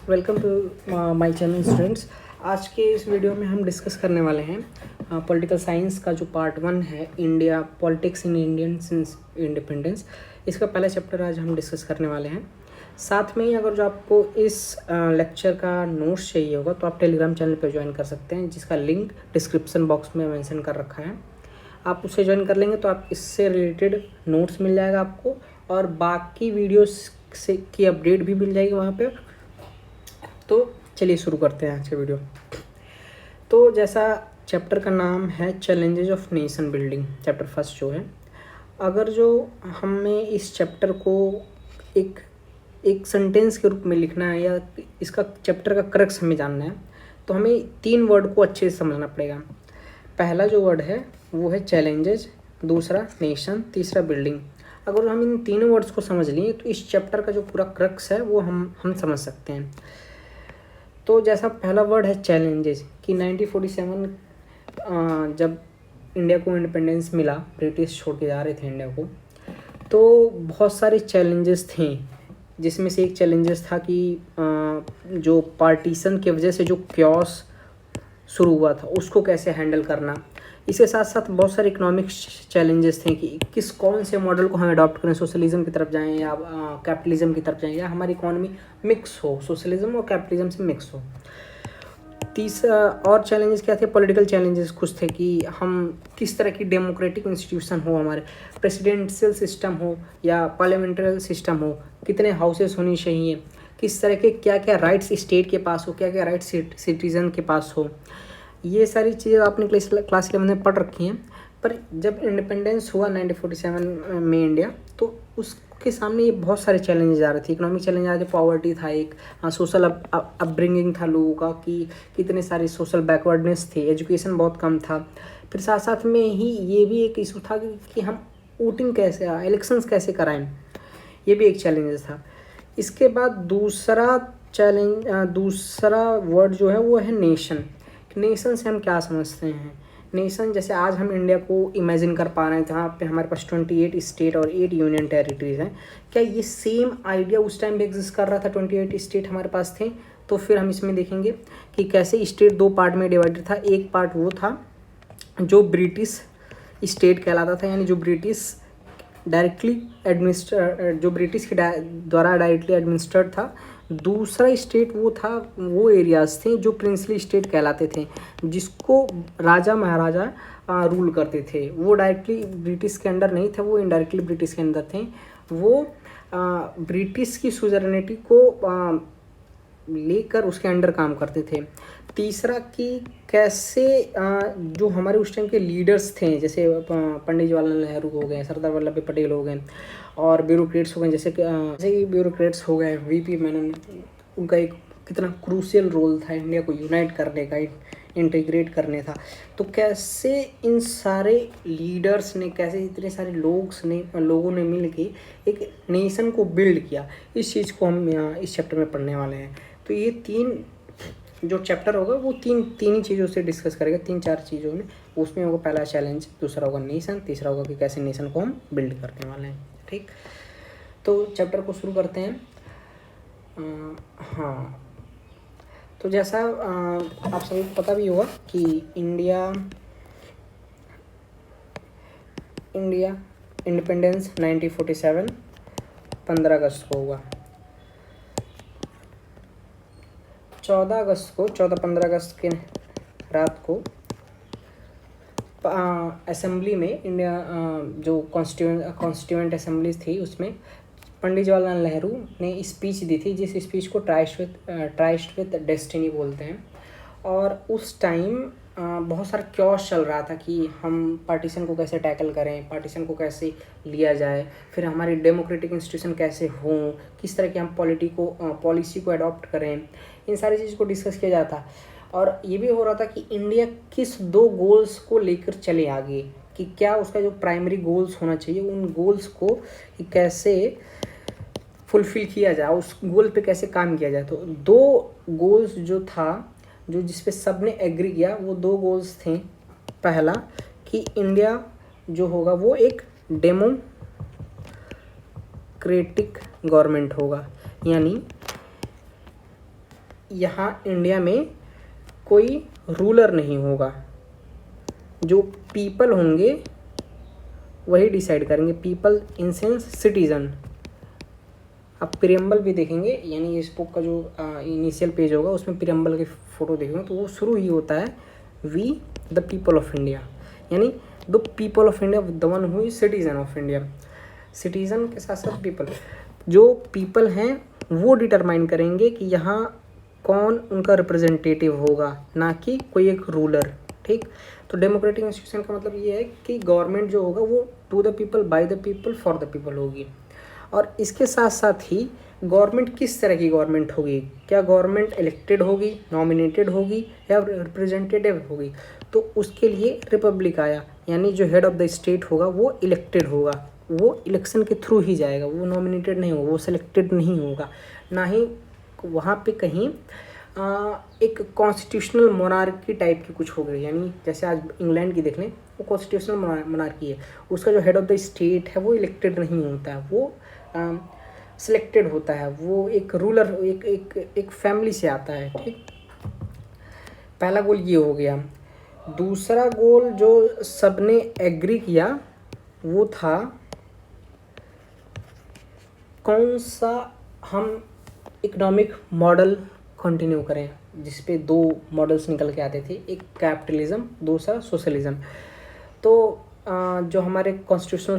Welcome to my channel students. आज के इस वीडियो में हम डिस्कस करने वाले हैं पॉलिटिकल साइंस का जो पार्ट 1 है, India politics in Indian since independence. इसका पहला चैप्टर आज हम डिस्कस करने वाले हैं। साथ में ही अगर जो आपको इस लेक्चर का नोट्स चाहिए होगा तो आप टेलीग्राम चैनल पर ज्वाइन कर सकते हैं, जिसका लिंक डिस्क्रिप्शन बॉक्स में मेंशन कर रखा है। आप उसे ज्वाइन कर लेंगे तो आप इससे रिलेटेड नोट्स मिल जाएगा आपको, और बाकी वीडियोस से की अपडेट भी मिल जाएगी वहाँ पे। तो चलिए शुरू करते हैं आज का वीडियो। तो जैसा चैप्टर का नाम है challenges of nation building, chapter first जो है, अगर जो हमें इस चैप्टर को एक सेंटेंस के रूप में लिखना है या इसका चैप्टर का क्रक्स हमें जानना है, तो हमें 3 वर्ड को अच्छे से समझना पड़ेगा। पहला जो वर्ड है वो है चैलेंजेस, दूसरा नेशन, तीसरा बिल्डिंग। अगर हम इन तीनों वर्ड्स को समझ लें तो इस चैप्टर का जो पूरा क्रक्स है वो हम समझ सकते हैं। तो जैसा पहला वर्ड है चैलेंजेस, कि 1947 जब इंडिया को इंडिपेंडेंस मिला, ब्रिटिश छोड़ के जा रहे थे इंडिया को, तो बहुत सारे चैलेंजेस थे। जिसमें से एक चैलेंजेस था कि जो पार्टीशन की वजह से जो क्योस शुरू हुआ था उसको कैसे हैंडल करना। इसके साथ साथ बहुत सारे इकोनॉमिक चैलेंजेस थे कि कौन से मॉडल को हम अडॉप्ट करें, सोशलिज्म की तरफ जाएं या कैपिटलिज्म की तरफ जाएं, या हमारी इकोनॉमी मिक्स हो, सोशलिज्म और कैपिटलिज्म से मिक्स हो। तीसरा और चैलेंजेस क्या थे, पॉलिटिकल चैलेंजेस कुछ थे कि हम किस तरह की डेमोक्रेटिक इंस्टीट्यूशन हो, हमारे प्रेसिडेंशियल सिस्टम हो या पार्लियामेंट्री सिस्टम हो, कितने हाउसेस होनी चाहिए, किस तरह के क्या क्या राइट्स स्टेट के पास हो, क्या क्या राइट्स सिटीजन के पास हो। ये सारी चीज़ें आपने क्लास 11 में पढ़ रखी हैं। पर जब इंडिपेंडेंस हुआ 1947 में इंडिया, तो उसके सामने ये बहुत सारे चैलेंजेस आ रहे थे। इकोनॉमिक चैलेंज आ रहे थे, पॉवर्टी था एक, सोशल अपब्रिंगिंग था लोगों का कि कितने सारे सोशल बैकवर्डनेस थे, एजुकेशन बहुत कम था। फिर साथ साथ में ही ये भी एक इशू था कि हम वोटिंग कैसे, इलेक्शंस कैसे कराएं, ये भी एक चैलेंजेस था। इसके बाद दूसरा वर्ड जो है वो है नेशन। नेशन से हम क्या समझते हैं? नेशन जैसे आज हम इंडिया को इमेजिन कर पा रहे हैं, जहाँ पे हमारे पास 28 स्टेट और 8 यूनियन टेरिटरीज हैं। क्या ये सेम आइडिया उस टाइम भी एग्जिस्ट कर रहा था? 28 स्टेट हमारे पास थे। तो फिर हम इसमें देखेंगे कि कैसे स्टेट 2 पार्ट में डिवाइडेड था। एक पार्ट वो था जो ब्रिटिश स्टेट कहलाता था, यानी जो ब्रिटिश के द्वारा डायरेक्टली एडमिनिस्टर्ड था। दूसरा स्टेट वो था, वो एरियाज थे जो प्रिंसली स्टेट कहलाते थे, जिसको राजा महाराजा रूल करते थे। वो डायरेक्टली ब्रिटिश के अंडर नहीं थे, वो इनडायरेक्टली ब्रिटिश के अंदर थे। वो ब्रिटिश की सुजरनिटी को लेकर उसके अंडर काम करते थे। तीसरा कि कैसे जो हमारे उस टाइम के लीडर्स थे, जैसे पंडित जवाहरलाल नेहरू हो गए, सरदार वल्लभ भाई पटेल हो गए, और ब्यूरोक्रेट्स हो गए, जैसे कि ब्यूरोक्रेट्स हो गए, वीपी मेनन, उनका एक कितना क्रूशियल रोल था इंडिया को यूनाइट करने का, इंटीग्रेट करने था। तो कैसे इन सारे लीडर्स ने, कैसे इतने सारे लोगों ने मिल के एक नेशन को बिल्ड किया, इस चीज़ को हम यहाँ इस चैप्टर में पढ़ने वाले हैं। तो ये 3 जो चैप्टर होगा वो तीन ही चीज़ों से डिस्कस करेगा, 3-4 चीज़ों में। उसमें होगा पहला चैलेंज, दूसरा होगा नेशन, तीसरा होगा कि कैसे नेशन को हम बिल्ड करने वाले हैं। ठीक, तो चैप्टर को शुरू करते हैं। हाँ, तो जैसा आप सभी को पता भी होगा कि इंडिया इंडिपेंडेंस 1947 15 अगस्त को हुआ। 14-15 अगस्त के रात को असेंबली में, इंडिया जो कॉन्स्टिट्यूएंट असेंबली थी, उसमें पंडित जवाहरलाल नेहरू ने स्पीच दी थी, जिस स्पीच को ट्राइस्ट विद डेस्टिनी बोलते हैं। और उस टाइम बहुत सारा क्योस चल रहा था कि हम पार्टीशन को कैसे टैकल करें, पार्टीशन को कैसे लिया जाए, फिर हमारी डेमोक्रेटिक इंस्टीट्यूशन कैसे हों, किस तरह की हम पॉलिसी को अडॉप्ट करें, इन सारी चीज़ को डिस्कस किया जाता। और ये भी हो रहा था कि इंडिया किस 2 गोल्स को लेकर चले आगे, कि क्या उसका जो प्राइमरी गोल्स होना चाहिए, उन गोल्स को कैसे फुलफ़िल किया जाए, उस गोल पे कैसे काम किया जाए। तो 2 गोल्स जो था, जो जिस पे सब ने एग्री किया, वो 2 गोल्स थे। पहला कि इंडिया जो होगा वो एक डेमोक्रेटिक गवर्नमेंट होगा, यानी यहाँ इंडिया में कोई रूलर नहीं होगा, जो पीपल होंगे वही डिसाइड करेंगे। People in sense citizen. आप प्रियम्बल भी देखेंगे, यानी इस बुक का जो इनिशियल पेज होगा उसमें प्रियम्बल की फ़ोटो देखेंगे तो वो शुरू ही होता है we the people of India, यानी the people of India, the one who is citizen of India. Citizen के साथ साथ पीपल, जो पीपल हैं वो डिटरमाइन करेंगे कि यहाँ कौन उनका रिप्रेजेंटेटिव होगा, ना कि कोई एक रूलर। ठीक, तो डेमोक्रेटिक इंस्टीट्यूशन का मतलब ये है कि गवर्नमेंट जो होगा वो to the people, by the people, for the people होगी। और इसके साथ साथ ही गवर्नमेंट किस तरह की गवर्नमेंट होगी, क्या गवर्नमेंट इलेक्टेड होगी, नॉमिनेटेड होगी, या रिप्रेजेंटेटिव होगी। तो उसके लिए रिपब्लिक आया, यानी जो हेड ऑफ द स्टेट होगा वो इलेक्टेड होगा, वो इलेक्शन के थ्रू ही जाएगा, वो नॉमिनेटेड नहीं होगा, वो सिलेक्टेड नहीं होगा। ना ही वहाँ पे कहीं एक कॉन्स्टिट्यूशनल मोनार्की टाइप की कुछ हो गई, यानी जैसे आज इंग्लैंड की देख लें, वो कॉन्स्टिट्यूशनल मोनार्की है, उसका जो हेड ऑफ द स्टेट है वो इलेक्टेड नहीं होता है, वो सिलेक्टेड होता है, वो एक रूलर, एक फैमिली से आता है। ठीक, पहला गोल ये हो गया। दूसरा गोल जो सबने एग्री किया वो था कौन सा हम इकोनॉमिक मॉडल कंटिन्यू करें, जिस पे दो मॉडल्स निकल के आते थे, एक कैपिटलिज्म, दूसरा सोशलिज्म। तो जो हमारे कॉन्स्टिट्यूशनल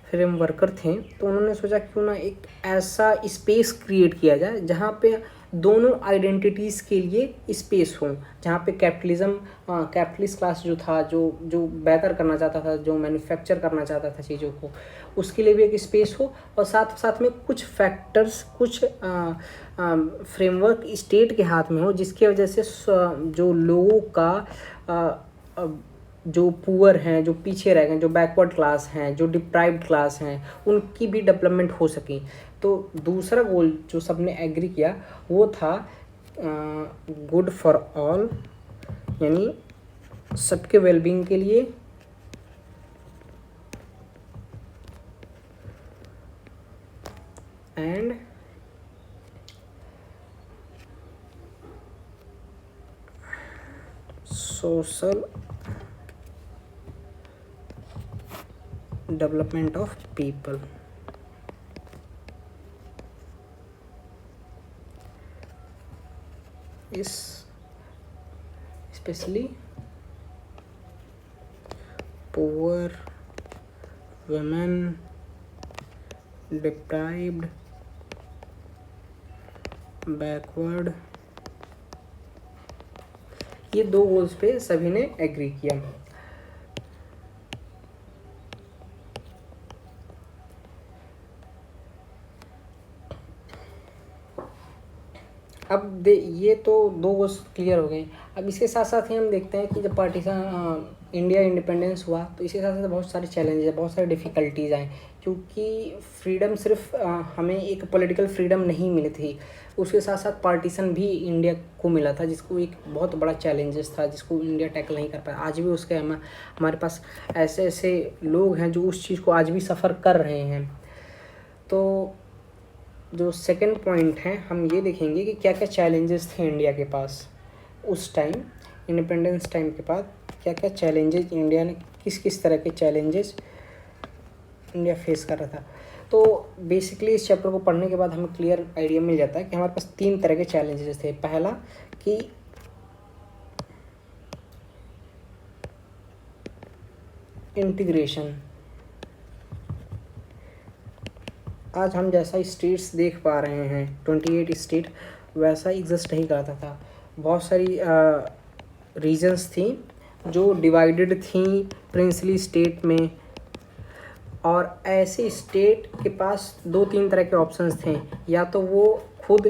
फ्रेमवर्कर थे, तो उन्होंने सोचा क्यों ना एक ऐसा स्पेस क्रिएट किया जाए जहाँ पे दोनों आइडेंटिटीज़ के लिए स्पेस हो, जहाँ पे कैपिटलिस्ट क्लास जो था, जो बेहतर करना चाहता था, जो मैन्युफैक्चर करना चाहता था चीज़ों को, उसके लिए भी एक स्पेस हो, और साथ साथ में कुछ फैक्टर्स, कुछ फ्रेमवर्क स्टेट के हाथ में हो, जिसकी वजह से जो लोगों का जो पुअर हैं, जो पीछे रह गए, जो बैकवर्ड क्लास हैं, जो डिप्राइव्ड क्लास हैं, उनकी भी डेवलपमेंट हो सके। तो दूसरा गोल जो सबने एग्री किया वो था गुड फॉर ऑल, यानी सबके वेलबींग के लिए, and social development of people. Especially poor, women, deprived, backward, ये दो गोल्स पे सभी ने एग्री किया। अब ये तो दो गोल्स क्लियर हो गए। अब इसके साथ साथ ही हम देखते हैं कि जब इंडिया इंडिपेंडेंस हुआ तो इसके साथ साथ बहुत सारे चैलेंजेस, बहुत सारी डिफ़िकल्टीज़ आए, क्योंकि फ्रीडम सिर्फ हमें एक पॉलिटिकल फ्रीडम नहीं मिली थी, उसके साथ साथ पार्टीशन भी इंडिया को मिला था, जिसको एक बहुत बड़ा चैलेंजेस था, जिसको इंडिया टैकल नहीं कर पाया। आज भी उसके हमारे पास ऐसे ऐसे लोग हैं जो उस चीज़ को आज भी सफ़र कर रहे हैं। तो जो सेकंड पॉइंट है, हम ये देखेंगे कि क्या क्या चैलेंजेस थे इंडिया के पास उस टाइम, इंडिपेंडेंस टाइम के बाद क्या क्या चैलेंजेस इंडिया ने, किस किस तरह के चैलेंजेस इंडिया फेस कर रहा था। तो बेसिकली इस चैप्टर को पढ़ने के बाद हमें क्लियर आइडिया मिल जाता है कि हमारे पास तीन तरह के चैलेंजेस थे। पहला कि इंटीग्रेशन, आज हम जैसा स्टेट्स देख पा रहे हैं 28 स्टेट, वैसा एग्जिस्ट नहीं करता था। बहुत सारी रीजन्स थी जो डिवाइडेड थी प्रिंसली स्टेट में, और ऐसे स्टेट के पास दो तीन तरह के ऑप्शंस थे, या तो वो खुद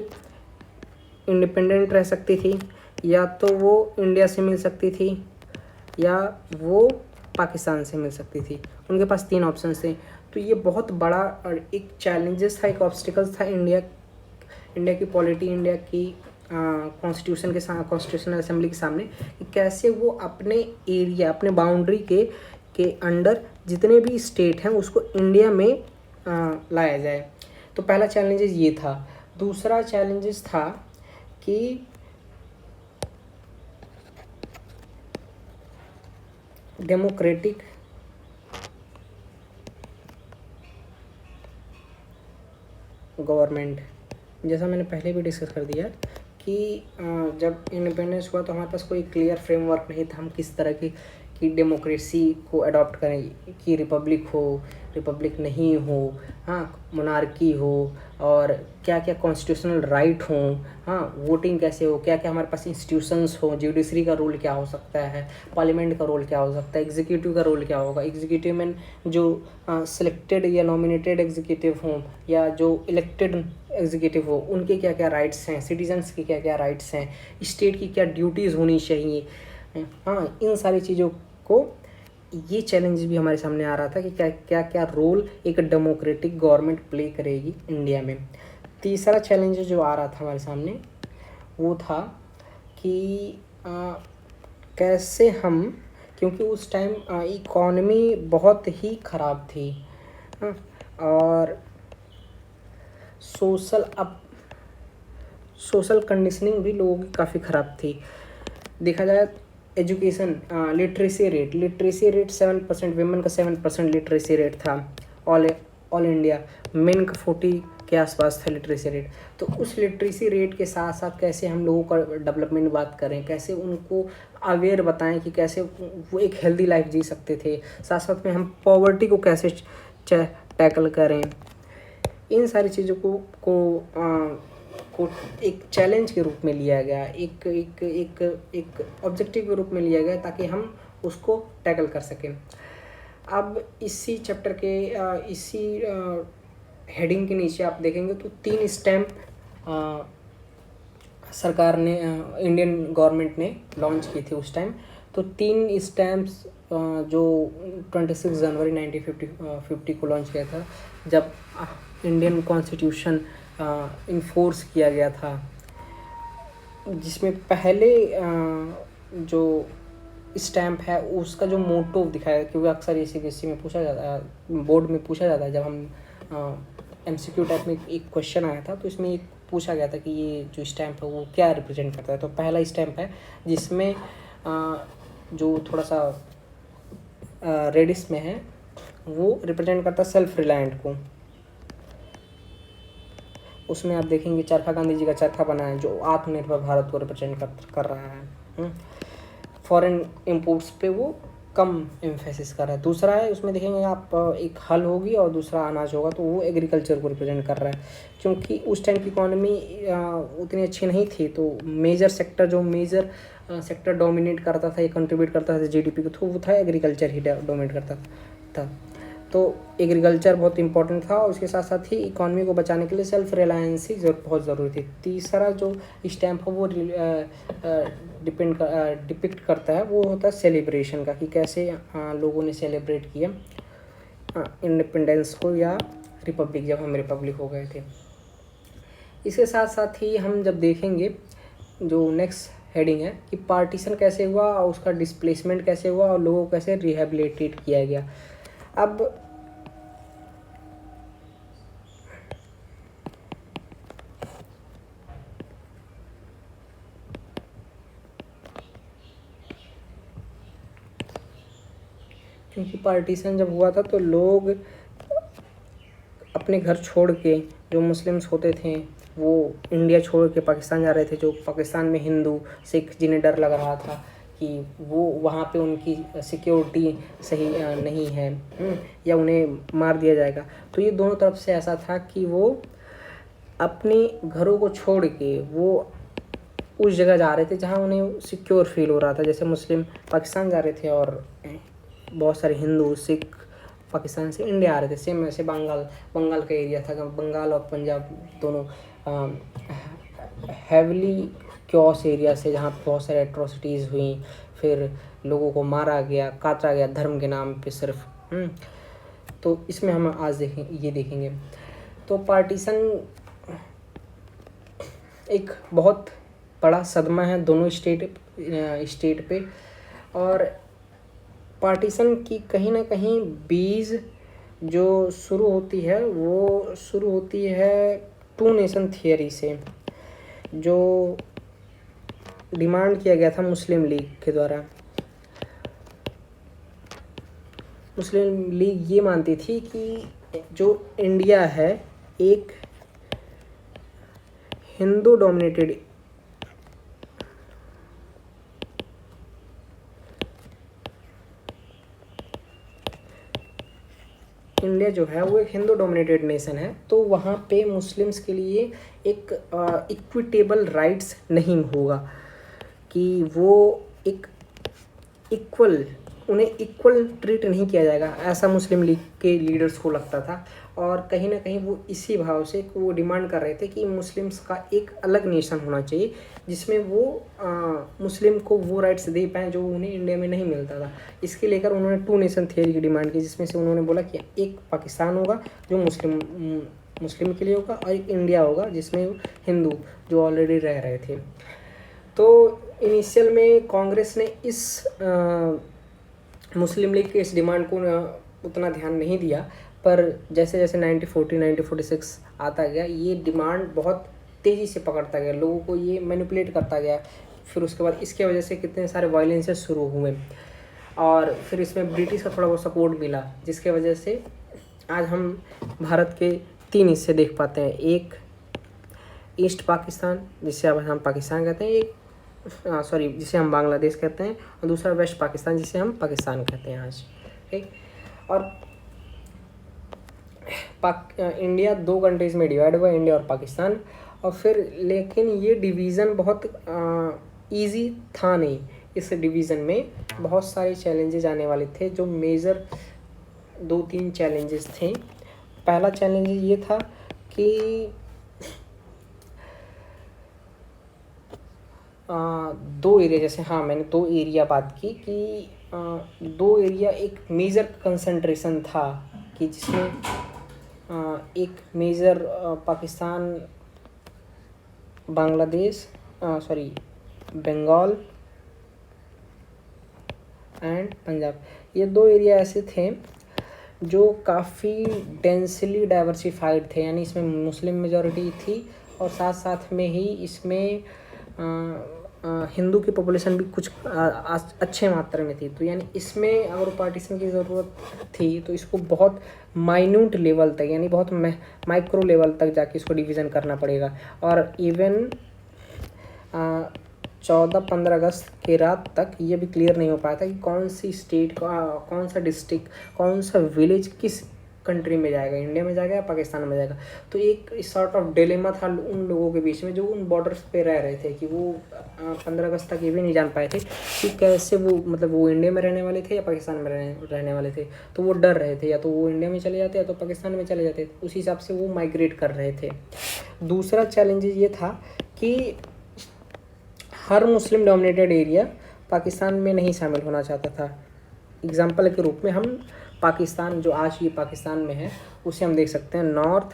इंडिपेंडेंट रह सकती थी, या तो वो इंडिया से मिल सकती थी, या वो पाकिस्तान से मिल सकती थी। उनके पास तीन ऑप्शंस थे। तो ये बहुत बड़ा एक चैलेंजेस था, एक ऑब्स्टिकल्स था इंडिया की पॉलिटी, इंडिया की कॉन्स्टिट्यूशन के साथ, कॉन्स्टिट्यूशनल असेंबली के सामने, कि कैसे वो अपने एरिया, अपने बाउंड्री के अंडर जितने भी स्टेट हैं उसको इंडिया में लाया जाए। तो पहला चैलेंजेस ये था। दूसरा चैलेंजेस था कि डेमोक्रेटिक गवर्नमेंट, जैसा मैंने पहले भी डिस्कस कर दिया कि जब इंडिपेंडेंस हुआ तो हमारे पास कोई क्लियर फ्रेमवर्क नहीं था, हम किस तरह की डेमोक्रेसी को अडॉप्ट करें, कि रिपब्लिक हो, रिपब्लिक नहीं हो, हाँ मोनार्की हो, और क्या क्या कॉन्स्टिट्यूशनल राइट हों, हाँ वोटिंग कैसे हो, क्या क्या हमारे पास इंस्टीट्यूशंस हो, जुडिशरी का रोल क्या हो सकता है, पार्लियामेंट का रोल क्या हो सकता है, एग्जीक्यूटिव का रोल क्या होगा, एग्जीक्यूटिव में जो सिलेक्टेड या नॉमिनेटेड एग्जीक्यूटिव हों या जो इलेक्टेड एग्जीक्यूटिव हो, उनके क्या क्या राइट्स हैं, सिटीजन्स के क्या क्या राइट्स हैं, स्टेट की क्या ड्यूटीज़ होनी चाहिए, हाँ इन सारी चीज़ों को, ये चैलेंज भी हमारे सामने आ रहा था कि क्या क्या क्या रोल एक डेमोक्रेटिक गवर्नमेंट प्ले करेगी इंडिया में। तीसरा चैलेंज जो आ रहा था हमारे सामने वो था कि कैसे हम, क्योंकि उस टाइम इकॉनमी बहुत ही ख़राब थी, हाँ, और सोशल कंडीशनिंग भी लोगों की काफ़ी ख़राब थी। देखा जाए एजुकेशन, लिटरेसी रेट 7%, वेमेन का 7% लिटरेसी रेट था ऑल इंडिया, मेन का 40 के आसपास था लिटरेसी रेट। तो उस लिटरेसी रेट के साथ साथ कैसे हम लोगों का डेवलपमेंट बात करें, कैसे उनको अवेयर बताएं कि कैसे वो एक हेल्दी लाइफ जी सकते थे, साथ साथ में हम पॉवर्टी को कैसे टैकल करें, इन सारी चीज़ों को एक चैलेंज के रूप में लिया गया, एक ऑब्जेक्टिव के रूप में लिया गया ताकि हम उसको टैकल कर सकें। अब इसी चैप्टर के इसी हेडिंग के नीचे आप देखेंगे तो 3 स्टैम्प सरकार ने, इंडियन गवर्नमेंट ने लॉन्च की थी उस टाइम। तो 3 स्टैम्प्स जो 26 जनवरी 1950 को लॉन्च किया था, जब इंडियन कॉन्स्टिट्यूशन इन्फोर्स किया गया था, जिसमें पहले जो स्टैम्प है उसका जो मोटो दिखाया, क्योंकि अक्सर इसी में पूछा जाता है, बोर्ड में पूछा जाता है, जब हम MCQ टाइप में एक क्वेश्चन आया था तो इसमें एक पूछा गया था कि ये जो स्टैम्प है वो क्या रिप्रेजेंट करता है। तो पहला स्टैम्प है जिसमें जो थोड़ा सा रेडिश में है वो रिप्रेजेंट करता है सेल्फ रिलायंट को। उसमें आप देखेंगे चरखा, गांधी जी का चरखा बना है जो आत्मनिर्भर भारत को रिप्रेजेंट कर रहा है। फॉरेन इंपोर्ट्स पे वो कम एम्फेसिस कर रहा है। दूसरा है, उसमें देखेंगे आप एक हल होगी और दूसरा अनाज होगा, तो वो एग्रीकल्चर को रिप्रेजेंट कर रहा है, क्योंकि उस टाइम की इकॉनमी उतनी अच्छी नहीं थी। तो मेजर सेक्टर डोमिनेट करता था, ये कंट्रीब्यूट करता था GDP को, तो वो था एग्रीकल्चर ही डोमिनेट करता था। तो एग्रीकल्चर बहुत इंपॉर्टेंट था और उसके साथ साथ ही इकॉनमी को बचाने के लिए सेल्फ रिलायंसी बहुत ज़रूरी थी। तीसरा जो स्टैम्प है वो डिपिक्ट करता है, वो होता है सेलिब्रेशन का, कि कैसे लोगों ने सेलिब्रेट किया इंडिपेंडेंस को या रिपब्लिक, जब हम रिपब्लिक हो गए थे। इसके साथ साथ ही हम जब देखेंगे जो नेक्स्ट हेडिंग है कि पार्टीशन कैसे हुआ और उसका डिस्प्लेसमेंट कैसे हुआ और लोगों को कैसे रिहेबिलिटेट किया गया। अब क्योंकि पार्टीशन जब हुआ था तो लोग अपने घर छोड़ के, जो मुस्लिम्स होते थे वो इंडिया छोड़ के पाकिस्तान जा रहे थे, जो पाकिस्तान में हिंदू सिख जिन्हें डर लग रहा था कि वो वहाँ पे उनकी सिक्योरिटी सही नहीं है, या उन्हें मार दिया जाएगा। तो ये दोनों तरफ से ऐसा था कि वो अपने घरों को छोड़ के वो उस जगह जा रहे थे जहाँ उन्हें सिक्योर फील हो रहा था। जैसे मुस्लिम पाकिस्तान जा रहे थे और बहुत सारे हिंदू सिख पाकिस्तान से इंडिया आ रहे थे। सेम ऐसे बंगाल का एरिया था, बंगाल और पंजाब दोनों हैवली क्योस एरिया से, जहाँ बहुत सारे एट्रोसिटीज़ हुई, फिर लोगों को मारा गया, काटा गया धर्म के नाम पे सिर्फ। तो इसमें हम आज देखेंगे। तो पार्टीशन एक बहुत बड़ा सदमा है दोनों स्टेट पे, और पार्टीशन की कहीं ना कहीं बीज जो शुरू होती है वो शुरू होती है 2 नेशन थियरी से, जो डिमांड किया गया था मुस्लिम लीग के द्वारा। मुस्लिम लीग ये मानती थी कि जो इंडिया है एक हिंदू डोमिनेटेड इंडिया जो है वो एक हिंदू डोमिनेटेड नेशन है, तो वहाँ पे मुस्लिम्स के लिए एक इक्विटेबल राइट्स नहीं होगा कि वो एक इक्वल उन्हें इक्वल ट्रीट नहीं किया जाएगा, ऐसा मुस्लिम लीग के लीडर्स को लगता था। और कहीं ना कहीं वो इसी भाव से वो डिमांड कर रहे थे कि मुस्लिम्स का एक अलग नेशन होना चाहिए जिसमें वो मुस्लिम को वो राइट्स दे पाएँ जो उन्हें इंडिया में नहीं मिलता था। इसके लेकर उन्होंने टू नेशन थियरी की डिमांड की, जिसमें से उन्होंने बोला कि एक पाकिस्तान होगा जो मुस्लिम के लिए होगा और एक इंडिया होगा जिसमें हिंदू जो ऑलरेडी रह रहे थे। तो इनिशियल में कांग्रेस ने इस मुस्लिम लीग के इस डिमांड को उतना ध्यान नहीं दिया, पर जैसे जैसे 1946 आता गया ये डिमांड बहुत तेज़ी से पकड़ता गया, लोगों को ये मैनिपुलेट करता गया। फिर उसके बाद इसके वजह से कितने सारे वायलेंसेस शुरू हुए और फिर इसमें ब्रिटिश का थोड़ा बहुत सपोर्ट मिला, जिसके वजह से आज हम भारत के 3 हिस्से देख पाते हैं। एक ईस्ट पाकिस्तान जिसे अब हम पाकिस्तान कहते हैं, एक जिसे हम बांग्लादेश कहते हैं, और दूसरा वेस्ट पाकिस्तान जिसे हम पाकिस्तान कहते हैं आज। ठीक, और इंडिया 2 कंट्रीज़ में डिवाइड हुआ, इंडिया और पाकिस्तान। और फिर लेकिन ये डिवीज़न बहुत इजी था नहीं, इस डिवीज़न में बहुत सारे चैलेंजेस आने वाले थे। जो मेजर 2-3 चैलेंजेस थे। पहला चैलेंज ये था कि 2 एरिया, जैसे मैंने 2 एरिया बात की कि 2 एरिया एक मेजर कंसंट्रेशन था कि जिसमें एक मेजर पाकिस्तान, बांग्लादेश, बंगाल एंड पंजाब, ये 2 एरिया ऐसे थे जो काफ़ी डेंसली डाइवर्सिफाइड थे, यानी इसमें मुस्लिम मेजॉरिटी थी और साथ साथ में ही इसमें हिंदू की पॉपुलेशन भी कुछ अच्छे मात्रा में थी। तो यानी इसमें अगर पार्टीशन की ज़रूरत थी तो इसको बहुत माइन्यूट लेवल तक, यानी बहुत माइक्रो लेवल तक जाके इसको डिवीज़न करना पड़ेगा। और इवन 14-15 अगस्त की रात तक ये भी क्लियर नहीं हो पाया था कि कौन सी स्टेट का कौन सा डिस्ट्रिक्ट, कौन सा विलेज किस कंट्री में जाएगा, इंडिया में जाएगा या पाकिस्तान में जाएगा। तो एक सॉर्ट ऑफ डिलेमा था उन लोगों के बीच में जो उन बॉर्डर्स पे रह रहे थे कि वो 15 अगस्त तक ये भी नहीं जान पाए थे कि कैसे वो इंडिया में रहने वाले थे या पाकिस्तान में रहने वाले थे। तो वो डर रहे थे, या तो वो इंडिया में चले जाते या तो पाकिस्तान में चले जाते, उस हिसाब से वो माइग्रेट कर रहे थे। दूसरा चैलेंज ये था कि हर मुस्लिम डोमिनेटेड एरिया पाकिस्तान में नहीं शामिल होना चाहता था। एग्जाम्पल के रूप में हम पाकिस्तान, जो आज ये पाकिस्तान में है, उसे हम देख सकते हैं नॉर्थ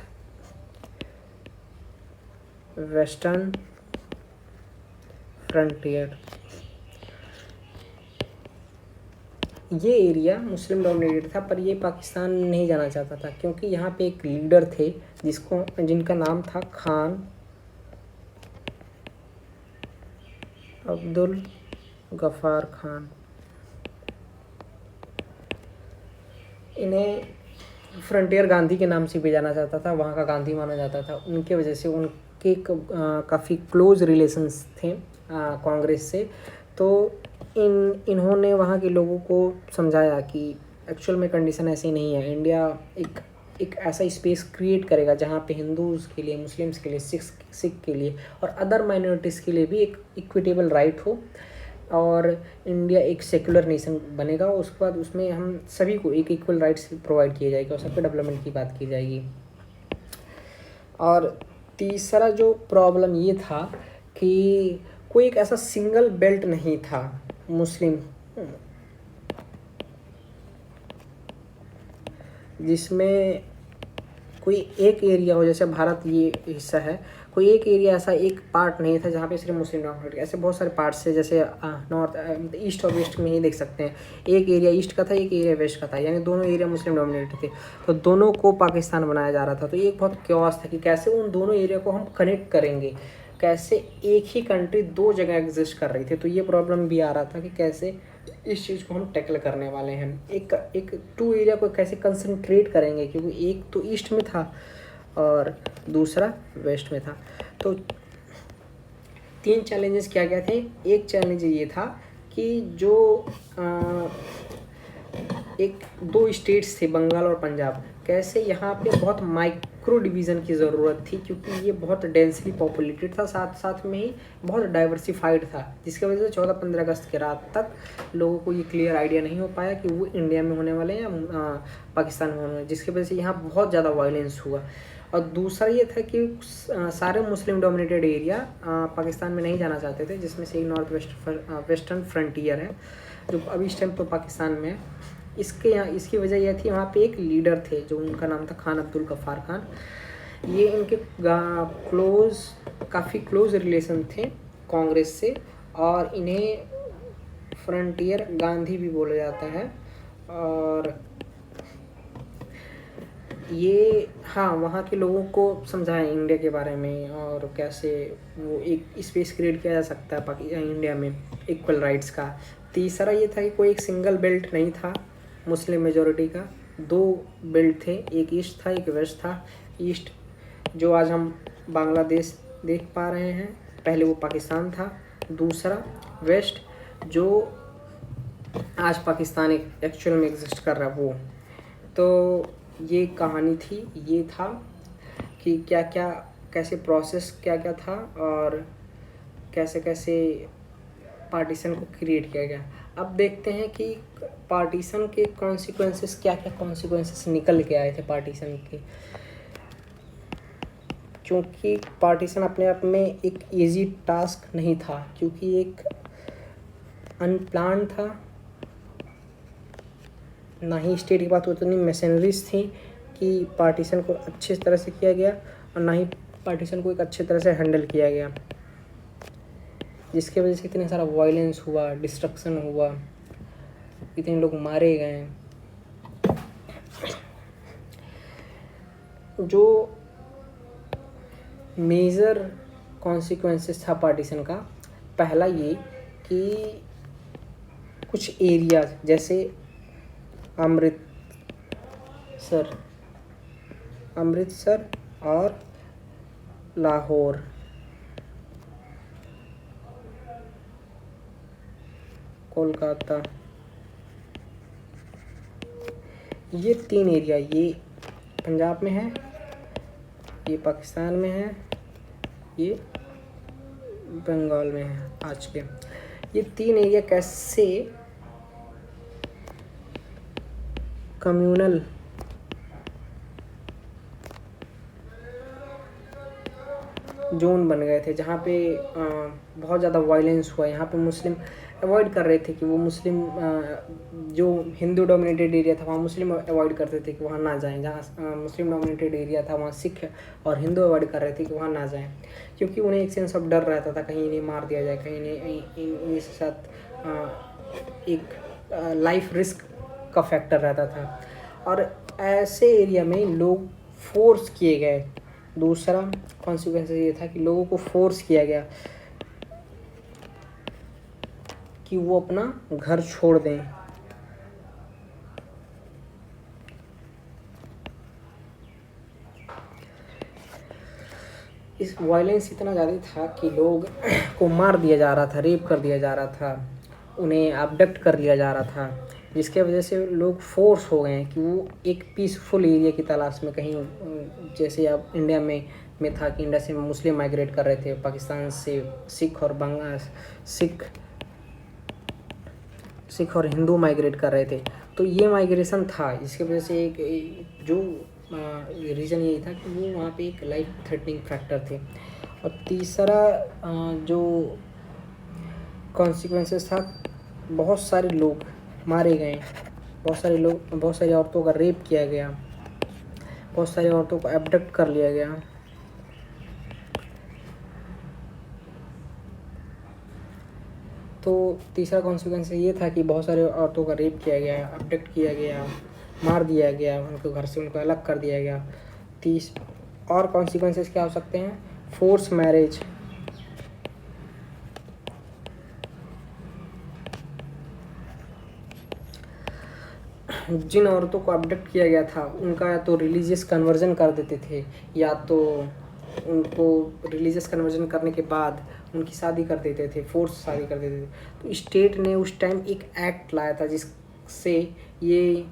वेस्टर्न फ्रंटियर। ये एरिया मुस्लिम डोमिनेटेड था, पर ये पाकिस्तान नहीं जाना चाहता था क्योंकि यहाँ पे एक लीडर थे जिनका नाम था खान अब्दुल गफ़ार खान। इन्हें फ्रंटियर गांधी के नाम से भी जाना जाता था, वहाँ का गांधी माना जाता था। उनके वजह से उनके काफ़ी क्लोज रिलेशंस थे कांग्रेस से। तो इन्होंने वहाँ के लोगों को समझाया कि एक्चुअल में कंडीशन ऐसी नहीं है। इंडिया एक ऐसा स्पेस क्रिएट करेगा जहाँ पे हिंदूज़ के लिए, मुस्लिम्स के लिए, सिख के लिए और अदर माइनॉरिटीज़ के लिए भी एक इक्विटेबल राइट हो, और इंडिया एक सेकुलर नेशन बनेगा। उसके बाद उसमें हम सभी को एक इक्वल राइट्स प्रोवाइड किए जाएगी और सबके डेवलपमेंट की बात की जाएगी। और तीसरा जो प्रॉब्लम ये था कि कोई एक ऐसा सिंगल बेल्ट नहीं था मुस्लिम जिसमें कोई एक एरिया हो, जैसे भारत ये हिस्सा है, कोई एक एरिया ऐसा एक पार्ट नहीं था जहाँ पे सिर्फ मुस्लिम डोमिनेटेड। ऐसे बहुत सारे पार्ट्स है, जैसे नॉर्थ ईस्ट और वेस्ट में ही देख सकते हैं। एक एरिया ईस्ट का था, एक एरिया वेस्ट का था, यानी दोनों एरिया मुस्लिम डोमिनेटेड थे। तो दोनों को पाकिस्तान बनाया जा रहा था। तो ये एक बहुत क्योस था कि कैसे उन दोनों एरिया को हम कनेक्ट करेंगे। कैसे एक ही कंट्री दो जगह एग्जिस्ट कर रही थी। तो ये प्रॉब्लम भी आ रहा था कि कैसे इस चीज़ को हम टैकल करने वाले हैं, एक टू एरिया को कैसे कंसंट्रेट करेंगे, क्योंकि एक तो ईस्ट में था और दूसरा वेस्ट में था। तो 3 चैलेंजेस क्या क्या थे। एक चैलेंज ये था कि जो एक 2 स्टेट्स थे बंगाल और पंजाब, कैसे यहाँ पे बहुत माइक्रो डिवीज़न की ज़रूरत थी, क्योंकि ये बहुत डेंसली पॉपुलेटेड था, साथ साथ में ही बहुत डाइवर्सिफाइड था, जिसकी वजह से 14-15 अगस्त के रात तक लोगों को ये क्लियर आइडिया नहीं हो पाया कि वो इंडिया में होने वाले हैं या पाकिस्तान में होने वाले, जिसकी वजह से यहाँ बहुत ज़्यादा वायलेंस हुआ। और दूसरा ये था कि सारे मुस्लिम डोमिनेटेड एरिया पाकिस्तान में नहीं जाना चाहते थे, जिसमें से एक नॉर्थ वेस्टर्न फ्रंटियर है जो अभी इस टाइम तो पाकिस्तान में है। इसकी वजह यह थी, वहाँ पे एक लीडर थे जो उनका नाम था खान अब्दुल गफ्फार खान। ये इनके काफ़ी क्लोज रिलेशन थे कांग्रेस से, और इन्हें फ्रंटियर गांधी भी बोला जाता है। और ये वहाँ के लोगों को समझाएं इंडिया के बारे में, और कैसे वो एक स्पेस क्रिएट किया जा सकता है इंडिया में इक्वल राइट्स का। तीसरा ये था कि कोई एक सिंगल बेल्ट नहीं था मुस्लिम मेजॉरिटी का, 2 बेल्ट थे, एक ईस्ट था एक वेस्ट था। ईस्ट जो आज हम बांग्लादेश देख पा रहे हैं, पहले वो पाकिस्तान था। दूसरा वेस्ट जो आज पाकिस्तान एक्चुअल में एग्जिस्ट कर रहा है वो। तो ये कहानी थी, ये था कि क्या क्या कैसे प्रोसेस क्या क्या था और कैसे कैसे पार्टीशन को क्रिएट किया गया। अब देखते हैं कि पार्टीशन के कॉन्सिक्वेंसेस क्या क्या कॉन्सिक्वेंसेस निकल के आए थे पार्टीशन के, क्योंकि पार्टीशन अपने आप में एक इजी टास्क नहीं था, क्योंकि एक अनप्लान था, ना ही स्टेट के पास उतनी मशीनरीज थी कि पार्टीशन को अच्छे तरह से किया गया, और ना ही पार्टीशन को एक अच्छे तरह से हैंडल किया गया, जिसकी वजह से इतने सारा वायलेंस हुआ, डिस्ट्रक्शन हुआ, इतने लोग मारे गए। जो मेजर कॉन्सिक्वेंसेस था पार्टीशन का, पहला ये कि कुछ एरिया जैसे अमृतसर और लाहौर, कोलकाता, ये 3 एरिया, ये पंजाब में है, ये पाकिस्तान में है, ये बंगाल में है आज के। ये 3 एरिया कैसे कम्युनल जोन बन गए थे, जहाँ पे बहुत ज़्यादा वायलेंस हुआ। यहाँ पे मुस्लिम अवॉइड कर रहे थे कि वो मुस्लिम जो हिंदू डोमिनेटेड एरिया था वहाँ मुस्लिम अवॉइड करते थे कि वहाँ ना जाएं। जहाँ मुस्लिम डोमिनेटेड एरिया था वहाँ सिख और हिंदू अवॉइड कर रहे थे कि वहाँ ना जाएं, क्योंकि उन्हें एक सेंस ऑफ डर रहता था कहीं इन्हें मार दिया जाए, कहीं इनके साथ एक लाइफ रिस्क का फैक्टर रहता था, और ऐसे एरिया में लोग फोर्स किए गए। दूसरा कॉन्सिक्वेंस ये था कि लोगों को फोर्स किया गया कि वो अपना घर छोड़ दें। इस वायलेंस इतना ज़्यादा था कि लोग को मार दिया जा रहा था, रेप कर दिया जा रहा था, उन्हें अबडक्ट कर लिया जा रहा था, जिसके वजह से लोग फोर्स हो गए हैं कि वो एक पीसफुल एरिया की तलाश में कहीं, जैसे अब इंडिया में था कि इंडिया से मुस्लिम माइग्रेट कर रहे थे, पाकिस्तान से सिख और हिंदू माइग्रेट कर रहे थे। तो ये माइग्रेशन था, जिसकी वजह से एक जो रीज़न यही था कि वो वहाँ पे एक लाइफ थ्रेटनिंग फैक्टर थे। और तीसरा जो कॉन्सिक्वेंसेस था, बहुत सारे लोग मारे गए, बहुत सारी औरतों का रेप किया गया, बहुत सारी औरतों को एब्डक्ट कर लिया गया। तो तीसरा कॉन्सिक्वेंस ये था कि बहुत सारे औरतों का रेप किया गया, अबडक्ट किया गया, मार दिया गया, उनके घर से उनको अलग कर दिया गया। और कॉन्सिक्वेंसेस क्या हो सकते हैं? फोर्स मैरिज, जिन औरतों को अबडक्ट किया गया था उनका या तो रिलीजियस कन्वर्जन कर देते थे, या तो उनको रिलीजियस कन्वर्जन करने के बाद उनकी शादी कर देते थे, फोर्स शादी कर देते थे। तो स्टेट ने उस टाइम एक एक्ट लाया था जिससे ये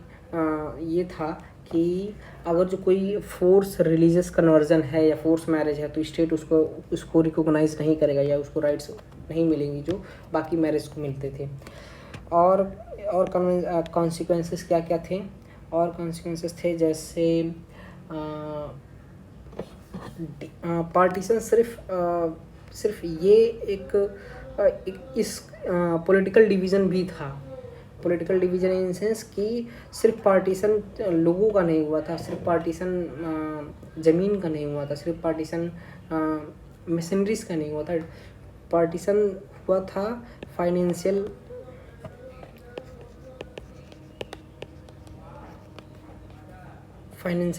था कि अगर जो कोई फोर्स रिलीजियस कन्वर्जन है या फोर्स मैरिज है तो स्टेट उसको रिकॉग्नाइज नहीं करेगा या उसको राइट्स नहीं मिलेंगी जो बाकी मैरिज को मिलते थे। और कॉन्सिक्वेंसेस क्या क्या थे? और कॉन्सिक्वेंसेस थे जैसे पार्टीशन सिर्फ ये इस पॉलिटिकल डिवीज़न भी था। पॉलिटिकल डिवीज़न इन सेंस कि सिर्फ पार्टीशन लोगों का नहीं हुआ था, सिर्फ पार्टीशन ज़मीन का नहीं हुआ था, सिर्फ पार्टीशन मशीनरीज का नहीं हुआ था, पार्टीशन हुआ था फाइनेंशियल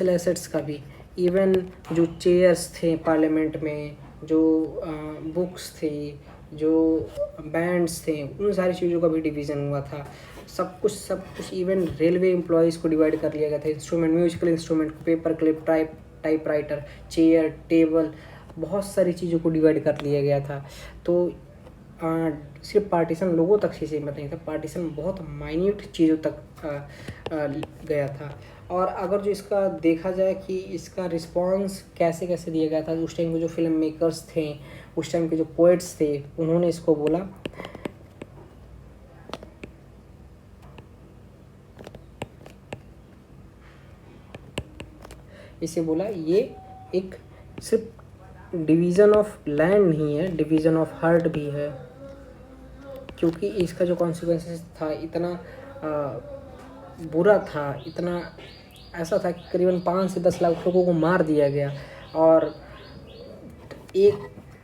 एसेट्स का भी। इवन जो चेयर्स थे पार्लियामेंट में, जो बुक्स थी, जो बैंड्स थे, उन सारी चीज़ों का भी डिवीज़न हुआ था। सब कुछ इवन रेलवे एम्प्लॉयज़ को डिवाइड कर लिया गया था। Instrument, musical instrument, paper clip, typewriter, chair, table, बहुत सारी चीज़ों को डिवाइड कर लिया गया था। तो सिर्फ पार्टीशन लोगों तक ही सीमित नहीं था, पार्टीशन बहुत माइन्यूट चीज़ों तक गया था। और अगर जो इसका देखा जाए कि इसका रिस्पांस कैसे कैसे दिया गया था, उस टाइम के जो फिल्म मेकर्स थे, उस टाइम के जो पोएट्स थे, उन्होंने इसको बोला ये एक सिर्फ डिवीज़न ऑफ लैंड नहीं है, डिवीज़न ऑफ हार्ट भी है। क्योंकि इसका जो कॉन्सिक्वेंसेस था इतना बुरा था, इतना ऐसा था कि करीबन 5 से 10 लाख लोगों को मार दिया गया। और एक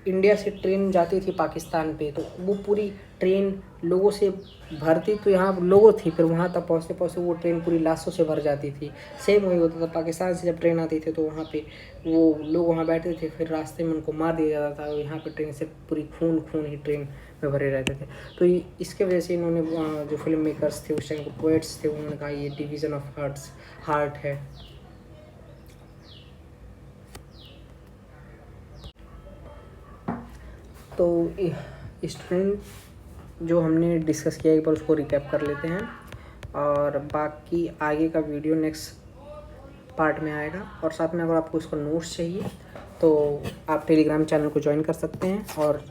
इंडिया से ट्रेन जाती थी पाकिस्तान पे, तो वो पूरी ट्रेन लोगों से भरती, तो यहाँ लोगों थी, फिर वहाँ तक पहुँचते पहुँचते वो ट्रेन पूरी लाशों से भर जाती थी। सेम वही होता था, पाकिस्तान से जब ट्रेन आती थी तो वहाँ पे वो लोग वहाँ बैठते थे, फिर रास्ते में उनको मार दिया जाता था। यहाँ पे ट्रेन से पूरी खून ही ट्रेन में भरे रहते थे। तो इसके वजह से इन्होंने जो फिल्म मेकर्स थे उस टाइम के पोएट्स थे, उन्होंने कहा ये डिवीज़न ऑफ हार्ट है। तो स्टूडेंट जो हमने डिस्कस किया एक बार उसको रिकैप कर लेते हैं, और बाकी आगे का वीडियो नेक्स्ट पार्ट में आएगा। और साथ में अगर आपको इसका नोट्स चाहिए तो आप टेलीग्राम चैनल को ज्वाइन कर सकते हैं और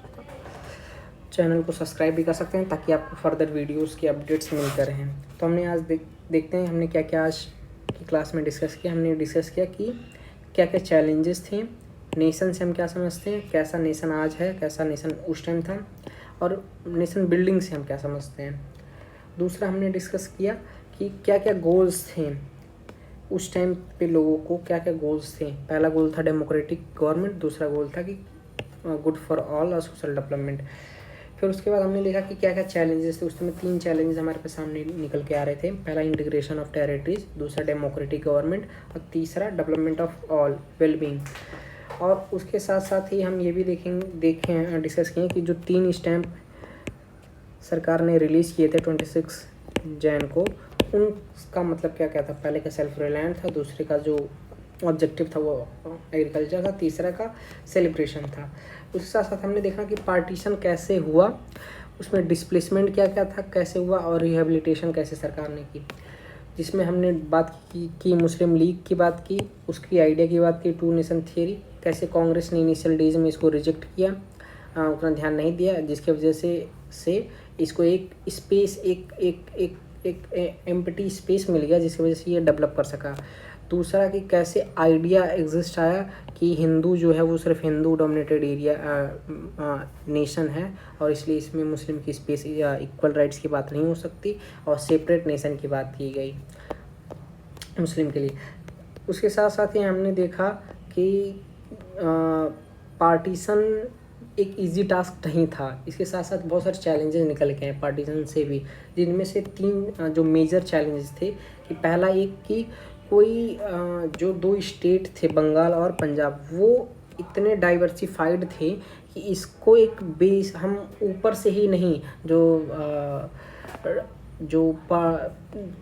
चैनल को सब्सक्राइब भी कर सकते हैं, ताकि आपको फर्दर वीडियोस की अपडेट्स मिलते रहें। तो हमने आज देखते हैं हमने क्या क्या आज की क्लास में डिस्कस किया। हमने डिस्कस किया कि क्या क्या चैलेंजेस थे, नेशन से हम क्या समझते हैं, कैसा नेशन आज है, कैसा नेशन उस टाइम था, और नेशन बिल्डिंग से हम क्या समझते हैं। दूसरा हमने डिस्कस किया कि क्या क्या गोल्स थे उस टाइम पे, लोगों को क्या क्या गोल्स थे। पहला गोल था डेमोक्रेटिक गवर्नमेंट, दूसरा गोल था कि गुड फॉर ऑल और सोशल डेवलपमेंट। फिर उसके बाद हमने देखा कि क्या क्या चैलेंजेस थे। उस समय 3 चैलेंजेस हमारे पास सामने निकल के आ रहे थे। पहला इंटीग्रेशन ऑफ टेरिटरीज, दूसरा डेमोक्रेटिक गवर्नमेंट, और तीसरा डेवलपमेंट ऑफ ऑल, वेलबींग। और उसके साथ साथ ही हम ये भी डिस्कस किए कि जो 3 स्टैम्प सरकार ने रिलीज़ किए थे 26 जैन को, उनका मतलब क्या क्या था। पहले का सेल्फ रिलायंट था, दूसरे का जो ऑब्जेक्टिव था वो एग्रीकल्चर था, तीसरा का सेलिब्रेशन था। उसके साथ साथ हमने देखा कि पार्टीशन कैसे हुआ, उसमें डिस्प्लेसमेंट क्या क्या था, कैसे हुआ, और रिहेबिलिटेशन कैसे सरकार ने की। जिसमें हमने बात की मुस्लिम लीग की बात की, उसकी आइडिया की बात की, 2 नेशन थियरी, कैसे कांग्रेस ने इनिशियल डेज में इसको रिजेक्ट किया, उतना ध्यान नहीं दिया, जिसकी वजह से इसको एक स्पेस एक एम्प्टी स्पेस मिल गया, जिसकी वजह से ये डेवलप कर सका। दूसरा कि कैसे आइडिया एग्जिस्ट आया कि हिंदू जो है वो सिर्फ हिंदू डोमिनेटेड एरिया नेशन है, और इसलिए इसमें मुस्लिम की स्पेस या इक्वल राइट्स की बात नहीं हो सकती, और सेपरेट नेशन की बात की गई मुस्लिम के लिए। उसके साथ साथ ही हमने देखा कि पार्टीशन एक इजी टास्क नहीं था। इसके साथ साथ बहुत सारे चैलेंजेस निकल के हैं पार्टीशन से भी, जिनमें से 3 जो मेजर चैलेंजेस थे कि पहला एक कि कोई जो 2 स्टेट थे बंगाल और पंजाब, वो इतने डाइवर्सिफाइड थे कि इसको एक बेस हम ऊपर से ही नहीं, जो जो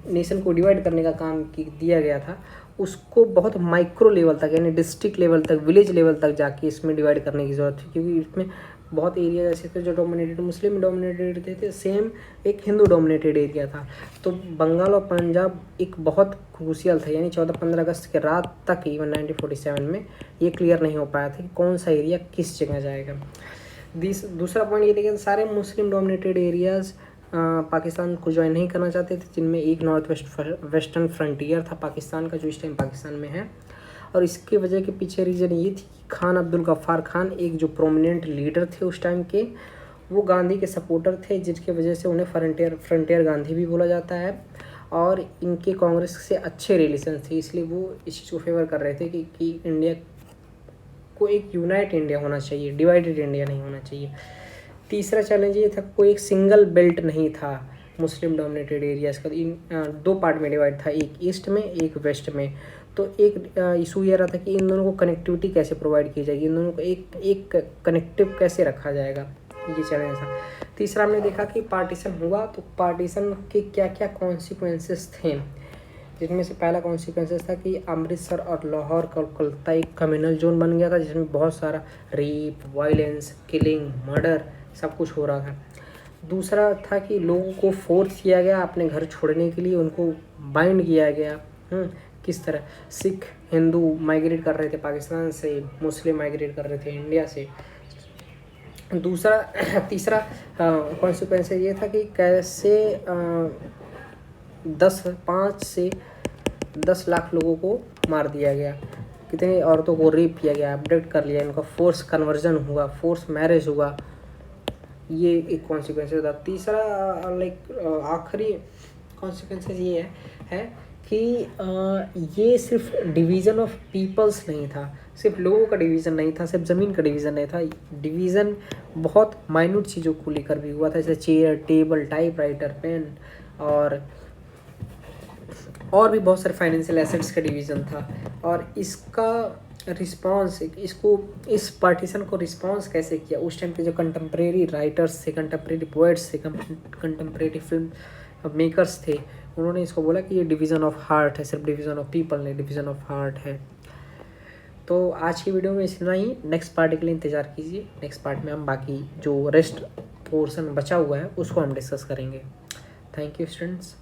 नेशन को डिवाइड करने का काम दिया गया था उसको बहुत माइक्रो लेवल तक यानी डिस्ट्रिक्ट लेवल तक, विलेज लेवल तक जाके इसमें डिवाइड करने की ज़रूरत थी, क्योंकि इसमें बहुत एरिया ऐसे थे जो डोमिनेटेड मुस्लिम डोमिनेटेड थे, सेम एक हिंदू डोमिनेटेड एरिया था। तो बंगाल और पंजाब एक बहुत क्रूशियल था, यानी 14-15 अगस्त के रात तक इवन 1947 में ये क्लियर नहीं हो पाया था कि कौन सा एरिया किस जगह जाएगा। दूसरा पॉइंट ये देखिए, सारे मुस्लिम डोमिनेटेड एरियाज़ पाकिस्तान को ज्वाइन नहीं करना चाहते थे, जिनमें एक नॉर्थ वेस्टर्न फ्रंटियर था पाकिस्तान का, जो इस टाइम पाकिस्तान में है। और इसके वजह के पीछे रीज़न ये थी कि खान अब्दुल गफ्फार खान एक जो प्रोमिनेंट लीडर थे उस टाइम के, वो गांधी के सपोर्टर थे, जिसके वजह से उन्हें फ्रंटियर गांधी भी बोला जाता है। और इनके कांग्रेस से अच्छे रिलेशन थे, इसलिए वो इस चीज़ को फेवर कर रहे थे कि इंडिया को एक यूनाइट इंडिया होना चाहिए, डिवाइडेड इंडिया नहीं होना चाहिए। तीसरा चैलेंज ये था, कोई एक सिंगल बेल्ट नहीं था मुस्लिम डोमिनेटेड एरियाज़ का, इन 2 पार्ट में डिवाइड था, एक ईस्ट में एक वेस्ट में। तो एक इशू ये रहा था कि इन दोनों को कनेक्टिविटी कैसे प्रोवाइड की जाएगी, इन दोनों को एक कनेक्टिव कैसे रखा जाएगा, ये चैलेंज था। तीसरा हमने देखा कि पार्टीशन हुआ, तो पार्टीशन के क्या क्या कॉन्सिक्वेंसेस थे, जिसमें से पहला कॉन्सिक्वेंसेस था कि अमृतसर और लाहौर कोलकाता एक कम्युनल जोन बन गया था, जिसमें बहुत सारा रेप, वायलेंस, किलिंग, मर्डर सब कुछ हो रहा था। दूसरा था कि लोगों को फोर्स किया गया अपने घर छोड़ने के लिए, उनको बाइंड किया गया। किस तरह सिख हिंदू माइग्रेट कर रहे थे पाकिस्तान से, मुस्लिम माइग्रेट कर रहे थे इंडिया से। तीसरा कॉन्सिक्वेंस ये था कि कैसे 5 से 10 लाख लोगों को मार दिया गया, कितनी औरतों को रेप किया गया, अपडेट कर लिया, इनका फोर्स कन्वर्जन हुआ, फोर्स मैरिज हुआ, ये एक कॉन्सिक्वेंसेस था। तीसरा आखिरी कॉन्सिक्वेंसेस ये है कि ये सिर्फ डिवीज़न ऑफ पीपल्स नहीं था, सिर्फ लोगों का डिवीज़न नहीं था, सिर्फ ज़मीन का डिवीज़न नहीं था, डिवीज़न बहुत माइन्यूट चीज़ों को लेकर भी हुआ था, जैसे चेयर, टेबल, टाइपराइटर, पेन और भी बहुत सारे फाइनेंशियल एसेट्स का डिवीज़न था। और इसका रिस्पांस, इस पार्टीशन को रिस्पांस कैसे किया उस टाइम पे जो कंटेम्प्रेरी राइटर्स थे, कंटेम्प्रेरी पोएट्स थे, कंटेम्प्रेरी फिल्म मेकर्स थे, उन्होंने इसको बोला कि ये डिवीज़न ऑफ हार्ट है, सिर्फ डिवीज़न ऑफ पीपल नहीं, डिवीज़न ऑफ हार्ट है। तो आज की वीडियो में इतना ही, नेक्स्ट पार्ट के लिए इंतज़ार कीजिए। नेक्स्ट पार्ट में हम बाकी जो रेस्ट पोर्शन बचा हुआ है उसको हम डिस्कस करेंगे। Thank you students.